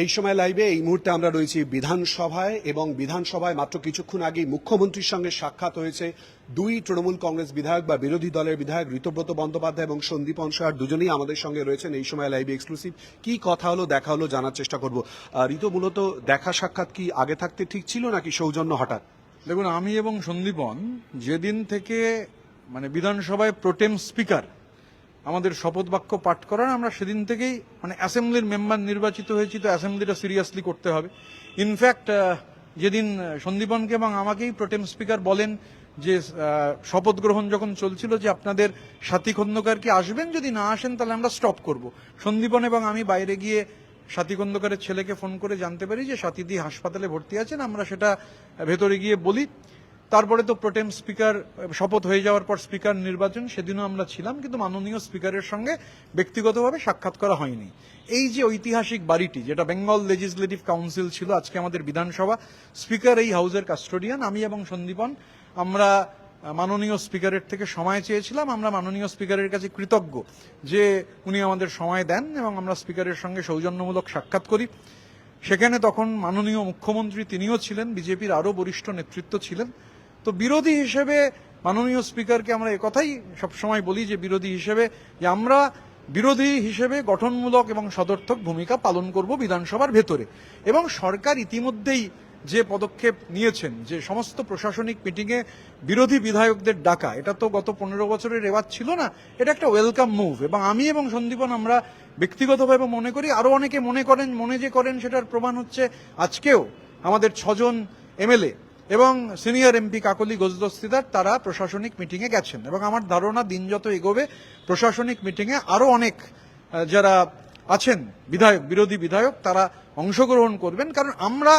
এই সময় লাইভে এই মুহূর্তে আমরা রয়েছি বিধানসভায় এবং বিধানসভায় মাত্র কিছুক্ষণ আগেই মুখ্যমন্ত্রীর সঙ্গে সাক্ষাৎ হয়েছে দুই তৃণমূল কংগ্রেস বিধায়ক বা বিরোধী দলের বিধায়ক ঋতব্রত বন্দ্যোপাধ্যায় এবং সন্দীপন সহার দুজনেই আমাদের সঙ্গে রয়েছেন এই সময় লাইভে এক্সক্লুসিভ। কি কথা হলো দেখা হলো জানার চেষ্টা করব। ঋতু, মূলত দেখা সাক্ষাৎ কি আগে থাকতে ঠিক ছিল নাকি সৌজন্য হঠাৎ? দেখুন, আমি এবং সন্দীপন যেদিন থেকে বিধানসভায় প্রোটেম স্পিকার আমাদের শপথ বাক্য পাঠ করার, আমরা সেদিন থেকেই অ্যাসেম্বলির মেম্বার নির্বাচিত হয়েছি, তো অ্যাসেম্বলিটা সিরিয়াসলি করতে হবে। ইনফ্যাক্ট যেদিন সন্দীপনকে এবং আমাকেই প্রোটেম স্পিকার বলেন যে শপথ গ্রহণ যখন চলছিল যে আপনাদের সাথী খন্দকার কি আসবেন, যদি না আসেন তাহলে আমরা স্টপ করব। সন্দীপন এবং আমি বাইরে গিয়ে সাথী খন্দকারের ছেলেকে ফোন করে জানতে পারি যে সাথীদি হাসপাতালে ভর্তি আছেন। আমরা সেটা ভেতরে গিয়ে বলি। তারপরে তো প্রোটেম স্পিকার শপথ হয়ে যাওয়ার পর স্পিকার নির্বাচন, সেদিনও আমরা ছিলাম, কিন্তু মাননীয় স্পিকারের সঙ্গে ব্যক্তিগতভাবে সাক্ষাৎ করা হয়নি। এই যে ঐতিহাসিক বাড়িটি যেটা বেঙ্গল লেজিসলেটিভ কাউন্সিল ছিল, আজকে আমাদের বিধানসভা, স্পিকার এই হাউসের কাস্টোডিয়ান, আমি এবং সন্দীপন আমরা মাননীয় স্পিকারের থেকে সময় চেয়েছিলাম। আমরা মাননীয় স্পিকারের কাছে কৃতজ্ঞ যে উনি আমাদের সময় দেন এবং আমরা স্পিকারের সঙ্গে সৌজন্যমূলক সাক্ষাৎ করি। সেখানে তখন মাননীয় মুখ্যমন্ত্রী তিনিও ছিলেন, বিজেপির আরও বরিষ্ঠ নেতৃত্ব ছিলেন। তো বিরোধী হিসেবে মাননীয় স্পিকারকে আমরা একথাই সবসময় বলি যে বিরোধী হিসেবে যে আমরা বিরোধী হিসেবে গঠনমূলক এবং সদর্থক ভূমিকা পালন করব বিধানসভার ভেতরে। এবং সরকার ইতিমধ্যেই যে পদক্ষেপ নিয়েছেন যে সমস্ত প্রশাসনিক মিটিংয়ে বিরোধী বিধায়কদের ডাকা, এটা তো গত 15 বছরের রেওয়াজ ছিল না, এটা একটা ওয়েলকাম মুভ। এবং আমি এবং সন্দীপন আমরা ব্যক্তিগতভাবে মনে করি, আরও অনেকে মনে করেন সেটার প্রমাণ হচ্ছে আজকেও আমাদের 6 জন এমএলএ এবং সিনিয়র এমপি কাকলি ঘোষদস্তিদার তারা প্রশাসনিক মিটিংয়ে গেছেন। এবং আমার ধারণা দিন যত এগোবে প্রশাসনিক মিটিংয়ে আরও অনেক যারা আছেন বিধায়ক, বিরোধী বিধায়ক, তারা অংশগ্রহণ করবেন। কারণ আমরা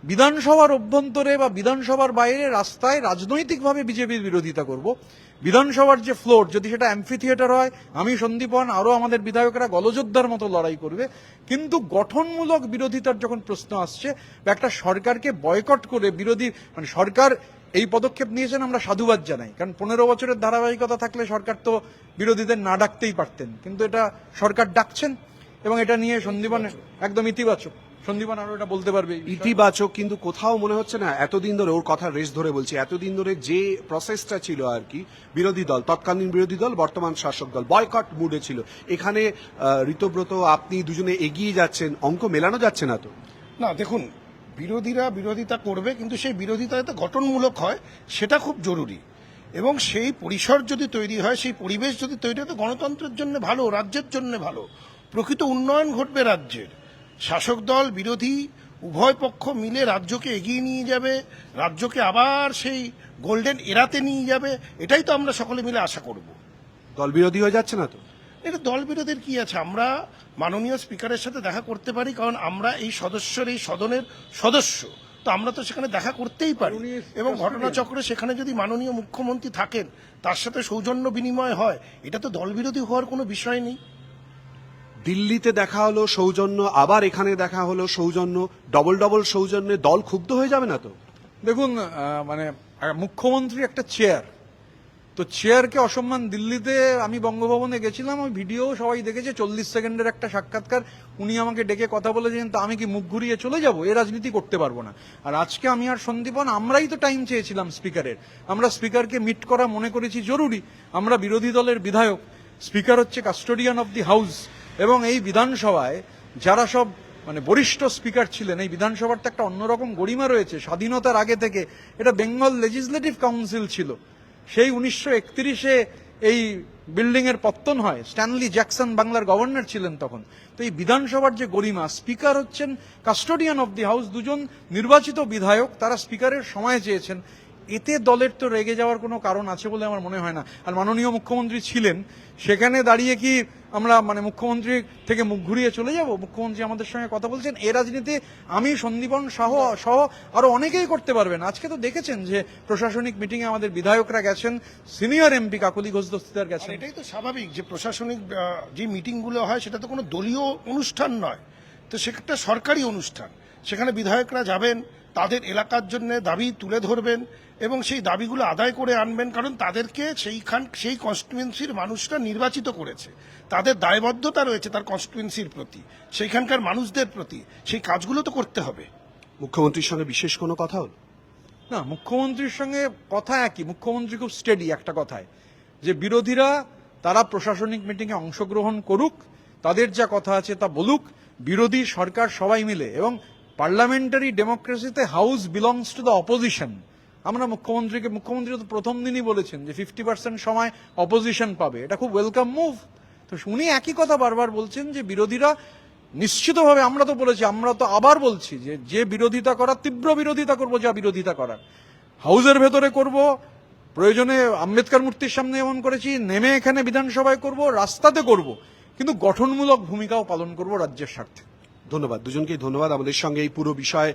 বিধানসভার অভ্যন্তরে বা বিধানসভার বাইরে রাস্তায় রাজনৈতিকভাবে বিজেপির বিরোধিতা করব। বিধানসভার যে ফ্লোর, যদি সেটা অ্যাম্ফি থিয়েটার হয়, আমি সন্দীপন আরও আমাদের বিধায়করা গলযোদ্ধার মতো লড়াই করবে। কিন্তু গঠনমূলক বিরোধিতার যখন প্রশ্ন আসছে বা একটা সরকারকে বয়কট করে বিরোধী সরকার এই পদক্ষেপ নিয়েছেন, আমরা সাধুবাদ জানাই। কারণ 15 বছরের ধারাবাহিকতা থাকলে সরকার তো বিরোধীদের না ডাকতেই পারতেন, কিন্তু এটা সরকার ডাকছেন এবং এটা নিয়ে সন্দীপন একদম ইতিবাচক। সন্দীপন আরো এটা বলতে পারবে। ইতিবাচক, কিন্তু কোথাও মনে হচ্ছে না এতদিন ধরে, ওর কথা রেস ধরে বলছি, এতদিন ধরে যে প্রসেসটা ছিল আর কি, বিরোধী দল, তৎকালীন বিরোধী দল, বর্তমান শাসক দল বয়কট মুডে ছিল। এখানে ঋতব্রত আপনি দুজনে এগিয়ে যাচ্ছেন, অঙ্ক মেলানো যাচ্ছে না তো? না, দেখুন, বিরোধীরা বিরোধিতা করবে, কিন্তু সেই বিরোধিতা যাতে গঠনমূলক হয় সেটা খুব জরুরি। এবং সেই পরিসর যদি তৈরি হয়, সেই পরিবেশ যদি তৈরি হয়, তো গণতন্ত্রের জন্য ভালো, রাজ্যের জন্য ভালো, প্রকৃত উন্নয়ন ঘটবে রাজ্যের। শাসক দল বিরোধী উভয় পক্ষ মিলে রাজ্যকে এগিয়ে নিয়ে যাবে, রাজ্যকে আবার সেই গোল্ডেন এরাতে নিয়ে যাবে, এটাই তো আমরা সকলে মিলে আশা করব। দল বিরোধী হয়ে যাচ্ছে না তো? এটা দল বিরোধীর কি আছে? আমরা মাননীয় স্পিকারের সাথে দেখা করতে পারি, কারণ আমরা এই সদনের সদস্য, তো আমরা তো সেখানে দেখা করতেই পারি। এবং ঘটনাচক্রে সেখানে যদি মাননীয় মুখ্যমন্ত্রী থাকেন, তার সাথে সৌজন্য বিনিময় হয়, এটা তো দল বিরোধী হওয়ার কোনো বিষয় নেই। দিল্লিতে দেখা হলো সৌজন্য, আবার এখানে দেখা হলো সৌজন্য, ডবল ডবল সৌজন্যে দল ক্ষুব্ধ হয়ে যাবে না তো? দেখুন, মুখ্যমন্ত্রী একটা চেয়ার, তো চেয়ারকে অসম্মান। দিল্লিতে আমি বঙ্গভবনে গেছিলাম, ওই ভিডিও সবাই দেখেছে, 40 সেকেন্ডের একটা সাক্ষাৎকার, উনি আমাকে ডেকে কথা বলেছেন, তা আমি কি মুখ ঘুরিয়ে চলে যাব? এ রাজনীতি করতে পারবো না। আর আজকে আমি আর সন্দীপন আমরাই তো টাইম চেয়েছিলাম স্পিকারের, আমরা স্পিকারকে মিট করা মনে করেছি জরুরি। আমরা বিরোধী দলের বিধায়ক, স্পিকার হচ্ছে কাস্টোডিয়ান অফ দি হাউস। এবং এই বিধানসভায় যারা সব বরিষ্ঠ স্পিকার ছিলেন, এই বিধানসভার তো একটা অন্যরকম গরিমা রয়েছে। স্বাধীনতার আগে থেকে এটা বেঙ্গল লেজিসলেটিভ কাউন্সিল ছিল। সেই 1931-এ এই বিল্ডিং এর পত্তন হয়, স্ট্যানলি জ্যাকসন বাংলার গভর্নর ছিলেন তখন। তো এই বিধানসভার যে গরিমা, স্পিকার হচ্ছেন কাস্টোডিয়ান অফ দি হাউস, দুজন নির্বাচিত বিধায়ক, তারা স্পিকারের সময় চেয়েছেন। এতে দলের তো রেগে যাওয়ার কোনো কারণ আছে বলে আমার মনে হয় না। আর মাননীয় মুখ্যমন্ত্রী ছিলেন, সেখানে দাঁড়িয়ে কি আমরা মুখ্যমন্ত্রী থেকে মুখ ঘুরিয়ে চলে যাব? মুখ্যমন্ত্রী আমাদের সঙ্গে কথা বলছেন। এই রাজনীতি আমি, সন্দীপন সহ আরো অনেকেই করতে পারবেন। আজকে তো দেখেছেন যে প্রশাসনিক মিটিংয়ে আমাদের বিধায়করা গেছেন, সিনিয়র এমপি কাকলি ঘোষদস্তিদার গেছেন। এটাই তো স্বাভাবিক যে প্রশাসনিক যে মিটিংগুলো হয় সেটা তো কোনো দলীয় অনুষ্ঠান নয়, তো সেটা সরকারি অনুষ্ঠান। সেখানে বিধায়করা যাবেন, তাদের এলাকার জন্য দাবি তুলে ধরবেন এবং সেই দাবিগুলো আদায় করে আনবেন, কারণ তাদেরকে সেই কনস্টিটুয়েন্সির মানুষরা নির্বাচিত করেছে, তাদের দায়বদ্ধতা রয়েছে তার কনস্টিটুয়েন্সির প্রতি, সেইখানকার মানুষদের প্রতি, সেই কাজগুলো তো করতে হবে। মুখ্যমন্ত্রীর সঙ্গে বিশেষ কোনো কথা হল? না, মুখ্যমন্ত্রীর সঙ্গে কথা একই। মুখ্যমন্ত্রী খুব স্টেডি একটা কথায়, যে বিরোধীরা তারা প্রশাসনিক মিটিংয়ে অংশগ্রহণ করুক, তাদের যা কথা আছে তা বলুক, বিরোধী সরকার সবাই মিলে, এবং পার্লামেন্টারি ডেমোক্রেসিতে house belongs to the opposition. আমরা মুখ্যমন্ত্রী তো প্রথম দিনই বলেছেন যে 50% সময় অপোজিশন পাবে, এটা খুব ওয়েলকাম মুভ। তো উনি একই কথা বারবার বলছেন যে বিরোধীরা নিশ্চিতভাবে, আমরা তো বলেছি, আমরা তো আবার বলছি যে বিরোধিতা করার, তীব্র বিরোধিতা করব, যা বিরোধিতা করার হাউসের ভেতরে করব, প্রয়োজনে আম্বেদকর মূর্তির সামনে যেমন করেছি, নেমে এখানে বিধানসভায় করব, রাস্তাতে করব, কিন্তু গঠনমূলক ভূমিকাও পালন করব রাজ্যের স্বার্থে। ধন্যবাদ, দুজনকেই ধন্যবাদ আমাদের সঙ্গে এই পুরো বিষয়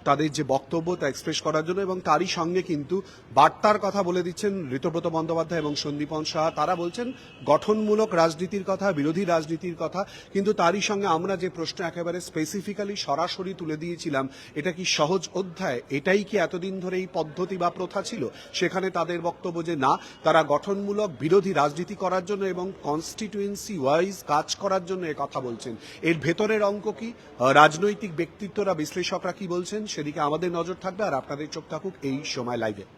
তাদের যে বক্তব্য তা এক্সপ্রেস করার জন্য, এবং তারই সঙ্গে কিন্তু বার্তার কথা বলে দিচ্ছেন ঋতব্রত বন্দ্যোপাধ্যায় এবং সন্দীপন সাহা। তারা বলছেন গঠনমূলক রাজনীতির কথা, বিরোধী রাজনীতির কথা, কিন্তু তারই সঙ্গে আমরা যে প্রশ্ন একেবারে স্পেসিফিক্যালি সরাসরি তুলে দিয়েছিলাম, এটা কি সহজ অধ্যায়, এটাই কি এতদিন ধরে এই পদ্ধতি বা প্রথা ছিল, সেখানে তাদের বক্তব্য যে না, তারা গঠনমূলক বিরোধী রাজনীতি করার জন্য এবং কনস্টিটিউয়েন্সি ওয়াইজ কাজ করার জন্য এ কথা বলছেন। এর ভেতরের অঙ্ক কি, রাজনৈতিক ব্যক্তিত্বরা, বিশ্লেষকরা কি বলছেন, সেদিকে আমাদের নজর থাকবে, আর আপনাদের চোখ থাকুক এই সময় লাইভে।